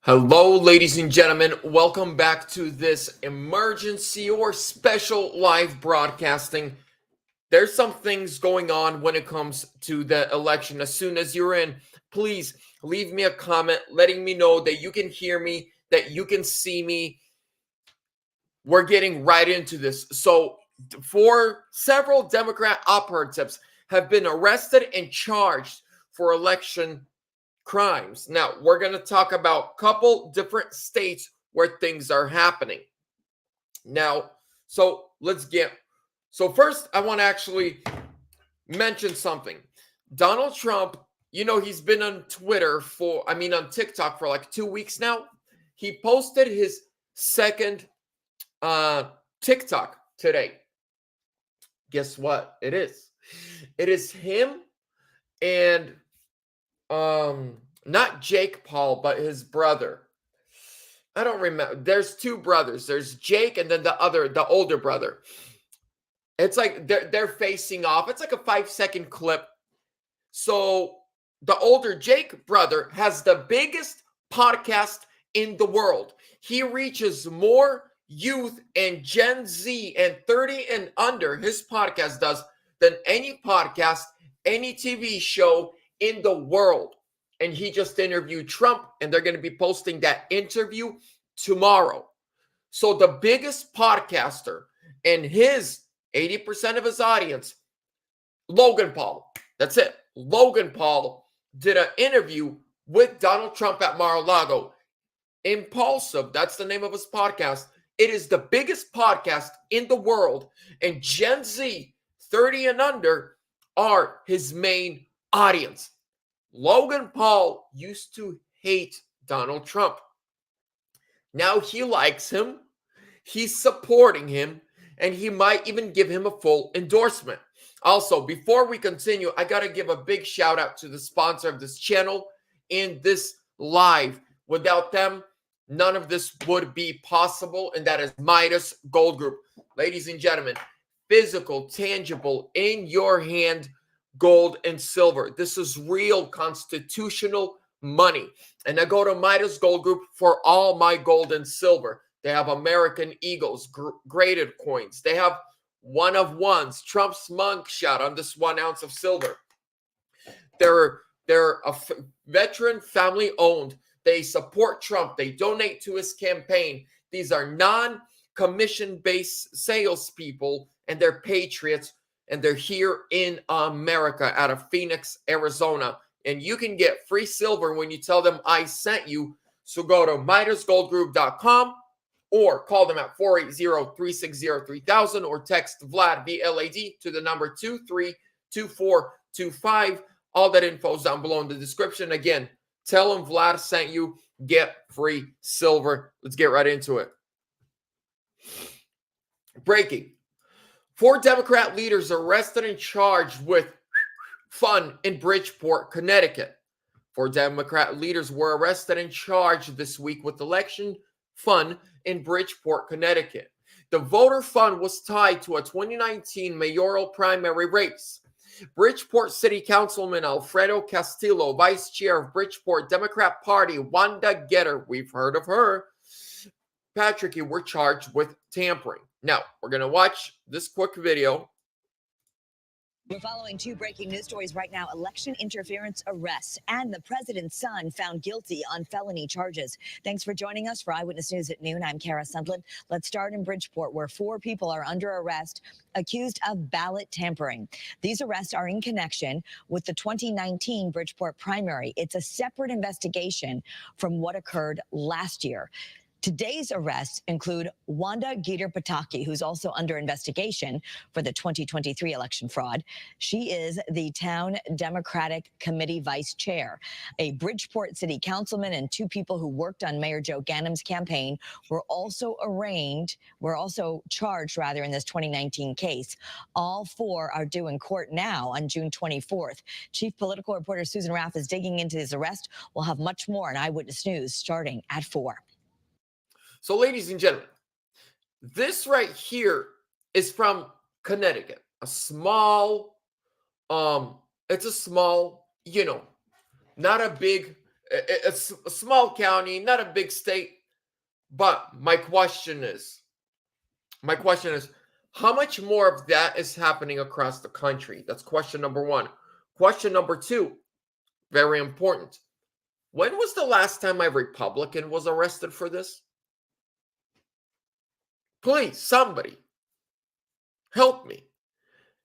Hello, ladies and gentlemen. Welcome back to this emergency or special live broadcasting. There's some things going on when it comes to the election. As soon as you're in, please leave me a comment letting me know that you can hear me, that you can see me. We're getting right into this. So, for several Democrat operatives have been arrested and charged for election crimes. Now, we're going to talk about a couple different states where things are happening. Now, so first, I want to actually mention something. Donald Trump, he's been on on TikTok for like 2 weeks now. He posted his second TikTok today. Guess what? It is him and not Jake Paul, but his brother. I don't remember. There's two brothers. There's Jake and then the older brother. It's like they're facing off. It's like a 5-second clip. So the older Jake brother has the biggest podcast in the world. He reaches more youth and Gen Z and 30 and under, his podcast does, than any podcast, any TV show in the world. And he just interviewed Trump, and they're going to be posting that interview tomorrow. So the biggest podcaster and his 80% of his audience, Logan Paul. That's it. Logan Paul did an interview with Donald Trump at Mar-a-Lago. Impulsive, that's the name of his podcast. It is the biggest podcast in the world, and Gen Z 30 and under are his main audience. Logan Paul used to hate Donald Trump. Now he likes him, he's supporting him, and he might even give him a full endorsement. Also, before we continue, I got to give a big shout out to the sponsor of this channel in this live. Without them, none of this would be possible, and that is Midas Gold Group. Ladies and gentlemen, physical, tangible, in your hand gold and silver. This is real constitutional money. And I go to Midas Gold Group for all my gold and silver. They have American Eagles, graded coins. They have one of ones, Trump's mug shot on this 1 ounce of silver. They're a veteran family owned. They support Trump. They donate to his campaign. These are non-commission based salespeople, and they're patriots. And they're here in America out of Phoenix, Arizona. And you can get free silver when you tell them I sent you. So go to MidasGoldGroup.com or call them at 480-360-3000 or text VLAD, VLAD, to the number 232425. All that info is down below in the description. Again, tell them Vlad sent you. Get free silver. Let's get right into it. Breaking. 4 Democrat leaders arrested and charged with fun in Bridgeport, Connecticut. 4 Democrat leaders were arrested and charged this week with election fun in Bridgeport, Connecticut. The voter fund was tied to a 2019 mayoral primary race. Bridgeport City Councilman Alfredo Castillo, Vice Chair of Bridgeport Democrat Party, Wanda Getter, we've heard of her, Patrick, were charged with tampering. Now, we're going to watch this quick video. We're following 2 breaking news stories right now. Election interference arrests and the president's son found guilty on felony charges. Thanks for joining us for Eyewitness News at noon. I'm Kara Sundlin. Let's start in Bridgeport, where 4 people are under arrest accused of ballot tampering. These arrests are in connection with the 2019 Bridgeport primary. It's a separate investigation from what occurred last year. Today's arrests include Wanda Geter-Pataki, who's also under investigation for the 2023 election fraud. She is the town Democratic Committee vice chair. A Bridgeport city councilman and 2 people who worked on Mayor Joe Ganem's campaign were also charged in this 2019 case. All 4 are due in court now on June 24th. Chief political reporter Susan Raff is digging into this arrest. We'll have much more in Eyewitness News starting at 4. So, ladies and gentlemen, this right here is from Connecticut. It's a small, not a big, It's a small county, not a big state. But my question is, how much more of that is happening across the country? That's question number one. Question number two, very important. When was the last time a Republican was arrested for this? Please, somebody, help me.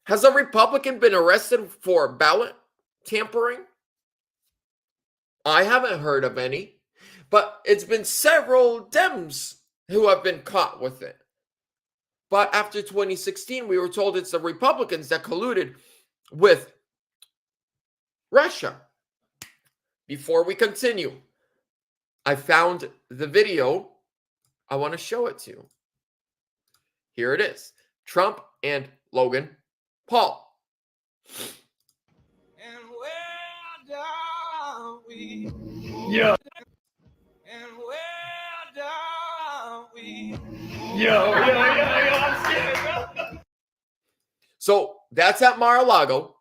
Has a Republican been arrested for ballot tampering? I haven't heard of any, but it's been several Dems who have been caught with it. But after 2016, we were told it's the Republicans that colluded with Russia. Before we continue, I found the video. I want to show it to you. Here it is. Trump and Logan Paul. And where down we Yo, and where down we yo, I'm scared, bro. So that's at Mar-a-Lago.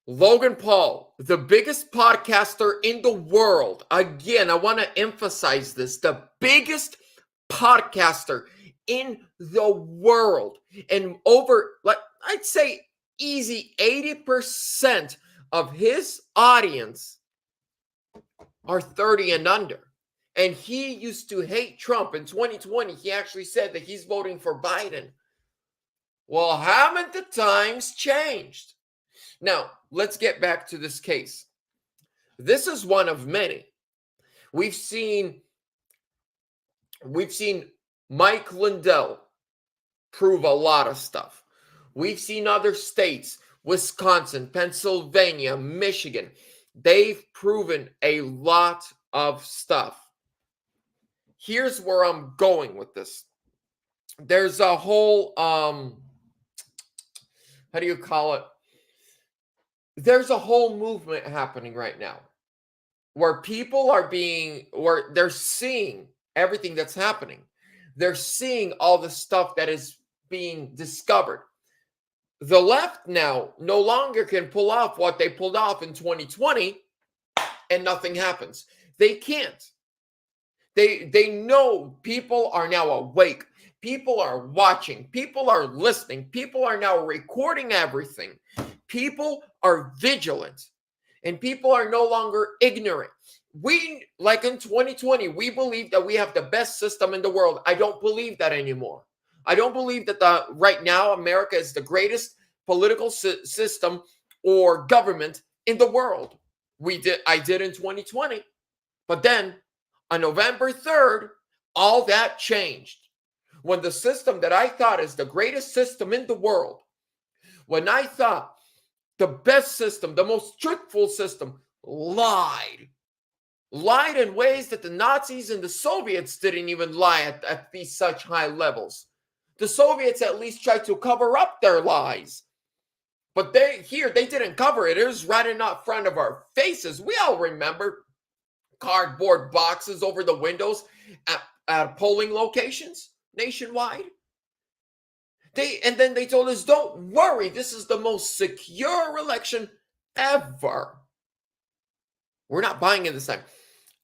Logan Paul, the biggest podcaster in the world. Again, I want to emphasize this. The biggest podcaster in the world. And over, like, I'd say easy 80% of his audience are 30 and under. And he used to hate Trump. In 2020, he actually said that he's voting for Biden. Well, haven't the times changed? Now, let's get back to this case. This is one of many. We've seen Mike Lindell prove a lot of stuff. We've seen other states, Wisconsin, Pennsylvania, Michigan. They've proven a lot of stuff. Here's where I'm going with this. There's a whole, how do you call it? There's a whole movement happening right now where people where they're seeing everything that's happening. They're seeing all the stuff that is being discovered. The left now no longer can pull off what they pulled off in 2020 and nothing happens. They can't. They know people are now awake. People are watching. People are listening. People are now recording everything. People are vigilant. And people are no longer ignorant. We, like in 2020, we believe that we have the best system in the world. I don't believe that anymore. I don't believe that right now America is the greatest political system or government in the world. I did in 2020. But then on November 3rd, all that changed. When the system that I thought is the greatest system in the world, when I thought the best system, the most truthful system, lied in ways that the Nazis and the Soviets didn't even lie at these such high levels. The Soviets at least tried to cover up their lies. But they didn't cover it. It was right in front of our faces. We all remember cardboard boxes over the windows at polling locations nationwide. And then they told us, don't worry, this is the most secure election ever. We're not buying it this time.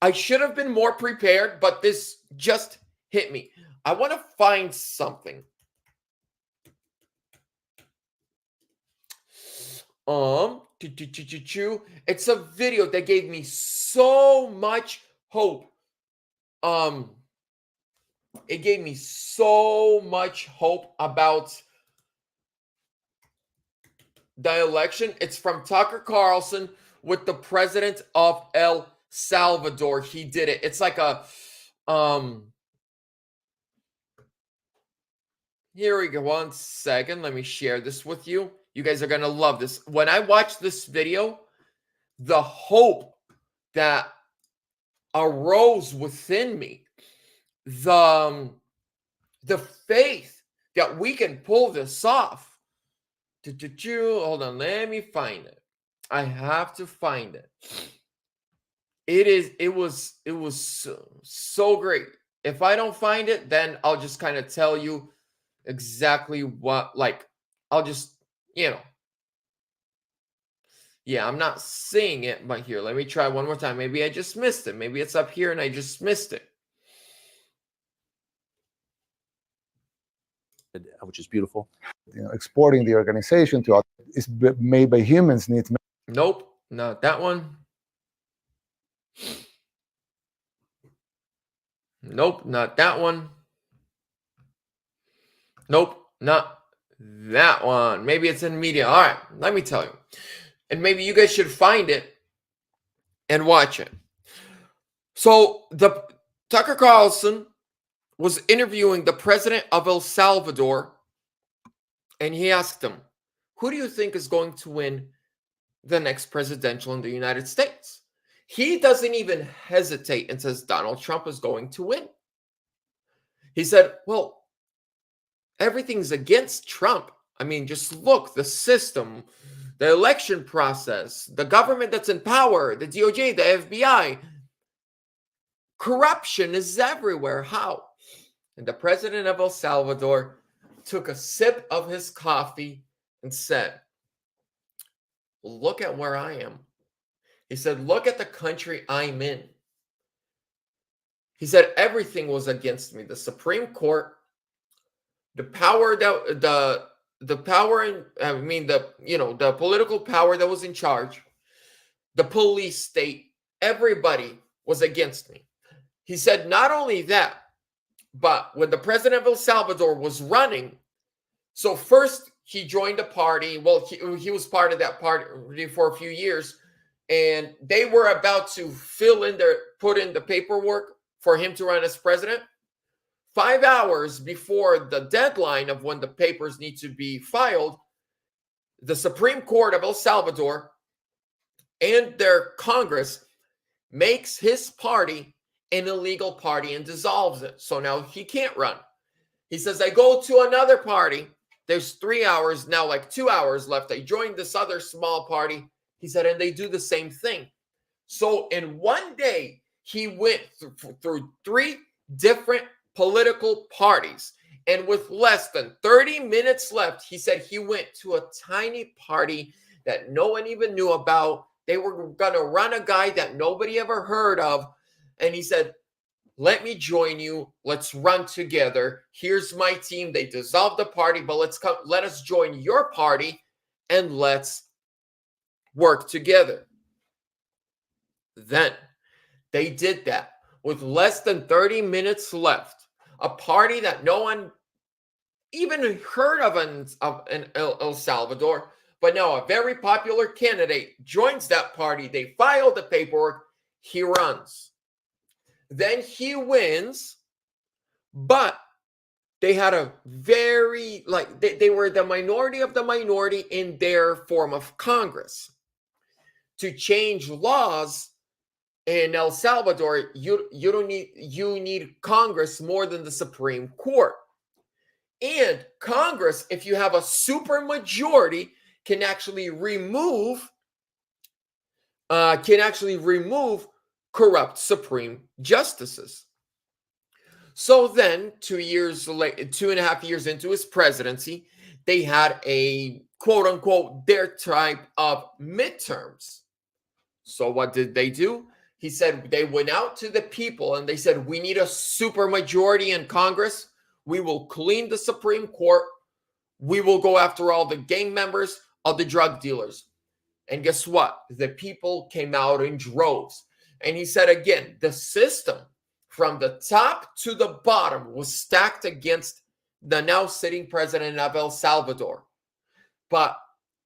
I should have been more prepared, but this just hit me. I want to find something. It's a video that gave me so much hope. It gave me so much hope about the election. It's from Tucker Carlson with the president of El Salvador. He did it. It's like a here we go. 1 second. Let me share this with you. You guys are going to love this. When I watched this video, the hope that arose within me, the faith that we can pull this off. Hold on, let me find it. I have to find it. It was so great. If I don't find it, then I'll just kind of tell you exactly what, like, I'll just, Yeah, I'm not seeing it, but here, let me try one more time. Maybe I just missed it. Maybe it's up here and I just missed it. Which is beautiful. Exporting the organization to is made by humans. Needs. Nope, not that one. Nope, not that one. Nope, not that one. Maybe it's in media. All right, let me tell you. And maybe you guys should find it and watch it. So the Tucker Carlson was interviewing the president of El Salvador, and he asked him, who do you think is going to win the next presidential in the United States? He doesn't even hesitate and says Donald Trump is going to win. He said, well, everything's against Trump. I mean, just look, the system, the election process, the government that's in power, the DOJ, the FBI. Corruption is everywhere. How? And the president of El Salvador took a sip of his coffee and said, look at where I am. He said, look at the country I'm in. He said, everything was against me. The Supreme Court, the power that the power, and I mean the political power that was in charge, the police state, everybody was against me. He said, not only that, but when the president of El Salvador was running, so first he joined a party. Well, he was part of that party for a few years, and they were about to put in the paperwork for him to run as president. 5 hours before the deadline of when the papers need to be filed, the Supreme Court of El Salvador and their Congress makes his party an illegal party and dissolves it. So now he can't run. He says, I go to another party. There's 3 hours, now like 2 hours left. I joined this other small party. He said, and they do the same thing. So in one day, he went through 3 different political parties. And with less than 30 minutes left, he said he went to a tiny party that no one even knew about. They were going to run a guy that nobody ever heard of. And he said, let me join you. Let's run together. Here's my team. They dissolved the party, but let us join your party and let's work together. Then they did that with less than 30 minutes left. A party that no one even heard of in El Salvador, but now a very popular candidate joins that party. They file the paperwork. He runs. Then he wins, but they had a very, they were the minority of the minority in their form of Congress. To change laws in El Salvador, you need Congress more than the Supreme Court. And Congress, if you have a super majority, can actually remove corrupt Supreme justices. So then 2.5 years into his presidency, they had a quote unquote their type of midterms. So what did they do? He said they went out to the people and they said, we need a super majority in Congress. We will clean the Supreme Court. We will go after all the gang members, all the drug dealers. And guess what? The people came out in droves. And he said, again, the system from the top to the bottom was stacked against the now sitting president of El Salvador. But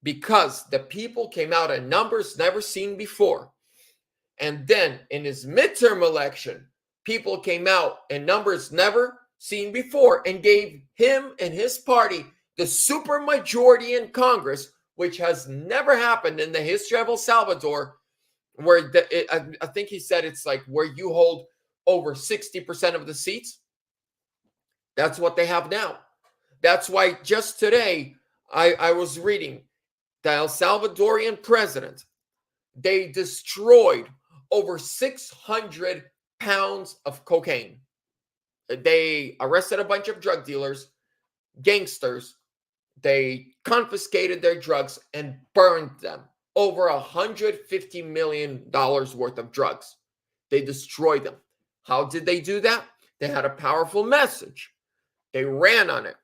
because the people came out in numbers never seen before, and then in his midterm election, people came out in numbers never seen before and gave him and his party the super majority in Congress, which has never happened in the history of El Salvador, where I think he said it's like where you hold over 60% of the seats. That's what they have now. That's why just today I was reading the El Salvadorian president, they destroyed over 600 pounds of cocaine. They arrested a bunch of drug dealers, gangsters. They confiscated their drugs and burned them over $150 million worth of drugs. They destroyed them. How did they do that? They had a powerful message. They ran on it.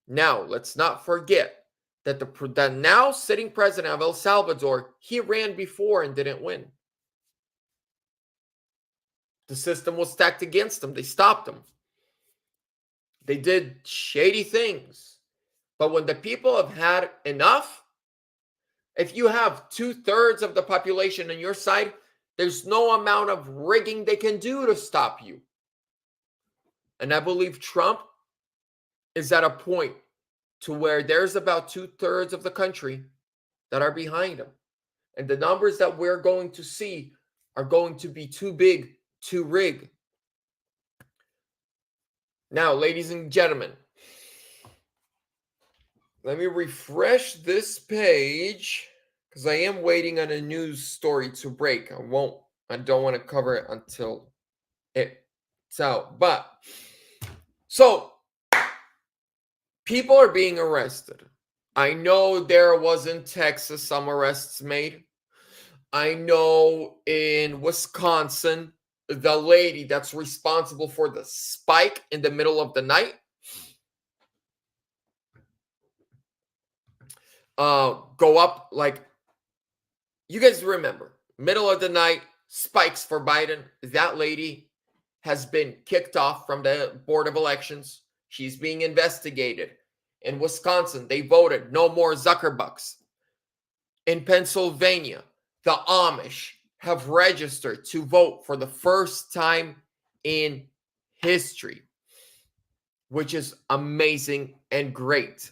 Now, let's not forget that the now sitting president of El Salvador, he ran before and didn't win. The system was stacked against them. They stopped them. They did shady things. But when the people have had enough, if you have 2/3 of the population on your side, there's no amount of rigging they can do to stop you. And I believe Trump is at a point to where there's about 2/3 of the country that are behind him. And the numbers that we're going to see are going to be too big to rig. Now, ladies and gentlemen, let me refresh this page because I am waiting on a news story to break. I don't want to cover it until it's out. But so people are being arrested. I know there was in Texas some arrests made. I know in Wisconsin, the lady that's responsible for the spike in the middle of the night, go up, like, you guys remember, middle of the night, spikes for Biden. That lady has been kicked off from the Board of Elections. She's being investigated. In Wisconsin, they voted no more Zuckerbucks. In Pennsylvania, the Amish have registered to vote for the first time in history, which is amazing and great.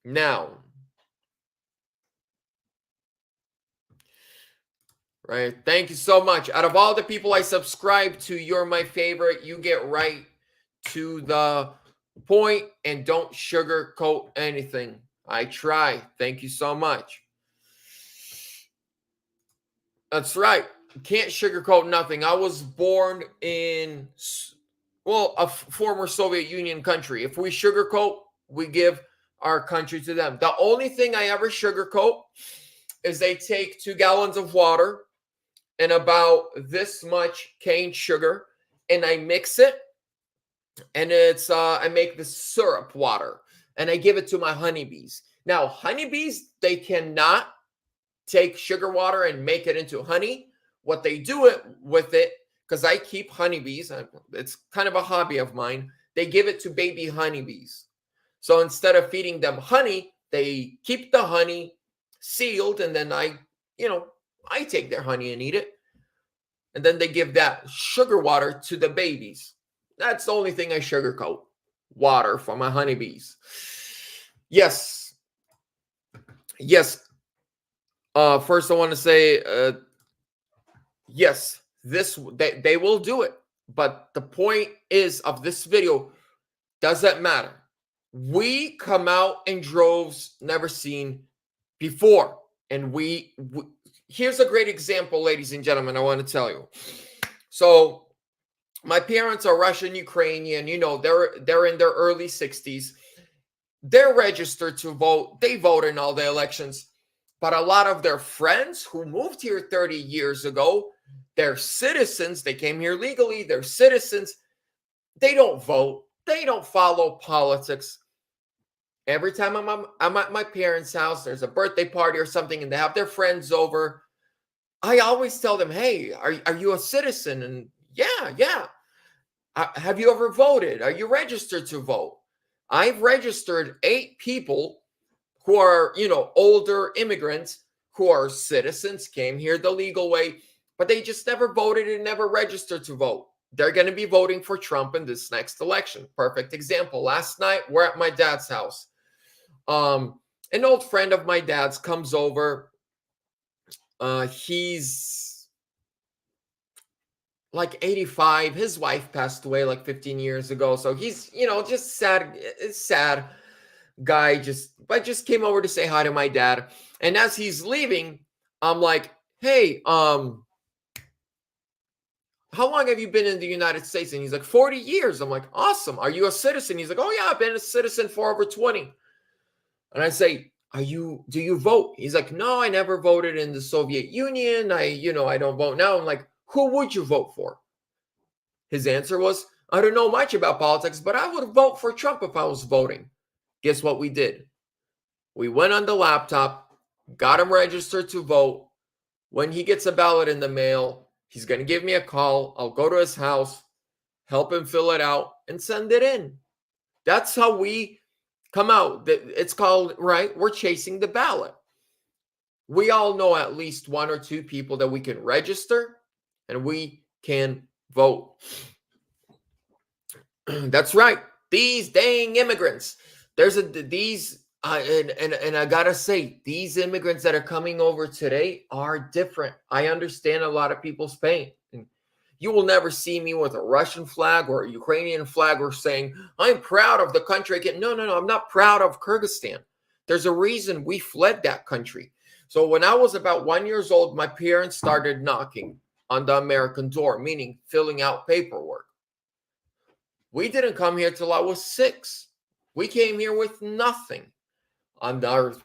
Now, right, thank you so much. Out of all the people I subscribe to, you're my favorite. You get right to the point and don't sugarcoat anything. I try. Thank you so much. That's right. You can't sugarcoat nothing. I was born in, well, a former Soviet Union country. If we sugarcoat, we give our country to them. The only thing I ever sugarcoat is they take 2 gallons of water and about this much cane sugar, and I mix it, and it's I make the syrup water, and I give it to my honeybees. Now, honeybees, they cannot take sugar water and make it into honey. What they do it with it, because I keep honeybees, it's kind of a hobby of mine, they give it to baby honeybees. So instead of feeding them honey, they keep the honey sealed, and then I take their honey and eat it. And then they give that sugar water to the babies. That's the only thing I sugarcoat. Water for my honeybees. Yes. Yes. First, I want to say, yes, they will do it. But the point is of this video, doesn't matter. We come out in droves never seen before. And here's a great example, ladies and gentlemen, I want to tell you. So my parents are Russian, Ukrainian, they're in their early 60s. They're registered to vote. They vote in all the elections. But a lot of their friends who moved here 30 years ago, they're citizens. They came here legally. They're citizens. They don't vote. They don't follow politics. Every time I'm at my parents' house, there's a birthday party or something, and they have their friends over, I always tell them, hey, are you a citizen? And yeah. Have you ever voted? Are you registered to vote? I've registered 8 people who are, older immigrants who are citizens, came here the legal way, but they just never voted and never registered to vote. They're going to be voting for Trump in this next election. Perfect example. Last night, we're at my dad's house. An old friend of my dad's comes over. He's like 85. His wife passed away like 15 years ago. So he's, just sad. It's sad guy. Just came over to say hi to my dad. And as he's leaving, I'm like, hey, how long have you been in the United States? And he's like, 40 years. I'm like, awesome. Are you a citizen? He's like, oh yeah, I've been a citizen for over 20. And I say, do you vote? He's like, no, I never voted in the Soviet Union. I don't vote now. I'm like, who would you vote for? His answer was, I don't know much about politics, but I would vote for Trump if I was voting. Guess what we did? We went on the laptop, got him registered to vote. When he gets a ballot in the mail, he's going to give me a call. I'll go to his house, help him fill it out, and send it in. That's how we come out. It's called, right? We're chasing the ballot. We all know at least one or two people that we can register and we can vote. That's right. These dang immigrants. And I gotta say, these immigrants that are coming over today are different. I understand a lot of people's pain. And you will never see me with a Russian flag or a Ukrainian flag or saying, I'm proud of the country again. No, I'm not proud of Kyrgyzstan. There's a reason we fled that country. So when I was about 1 year old, my parents started knocking on the American door, meaning filling out paperwork. We didn't come here till I was 6. We came here with nothing. I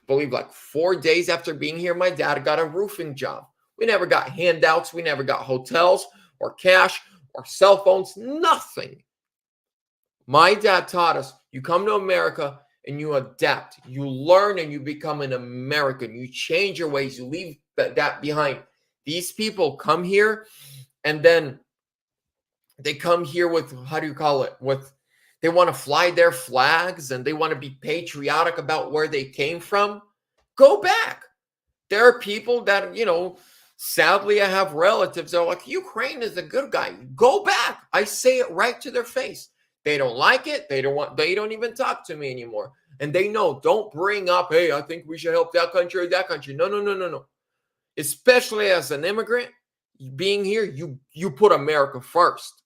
believe like 4 days after being here, my dad got a roofing job. We never got handouts. We never got hotels or cash or cell phones, nothing. My dad taught us, you come to America and you adapt. You learn and you become an American. You change your ways. You leave that behind. These people come here and then they come here with, how do you call it? They want to fly their flags and they want to be patriotic about where they came from. Go back. There are people that, sadly, I have relatives that are like, Ukraine is a good guy. Go back. I say it right to their face. They don't like it. They don't even talk to me anymore. And they know, don't bring up, hey, I think we should help that country or that country. No. Especially as an immigrant, being here, you put America first.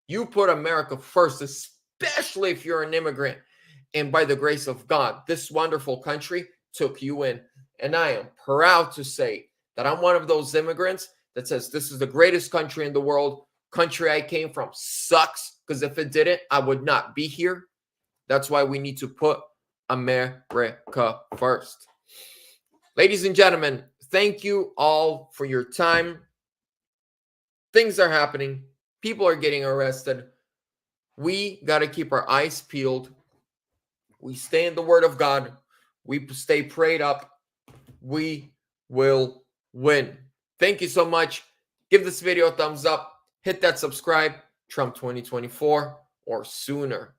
You put America first, especially if you're an immigrant. And by the grace of God, this wonderful country took you in. And I am proud to say that I'm one of those immigrants that says this is the greatest country in the world. Country I came from sucks, because if it didn't, I would not be here. That's why we need to put America first. Ladies and gentlemen, thank you all for your time. Things are happening. People are getting arrested. We got to keep our eyes peeled. We stay in the Word of God. We stay prayed up. We will win. Thank you so much. Give this video a thumbs up. Hit that subscribe. Trump 2024 or sooner.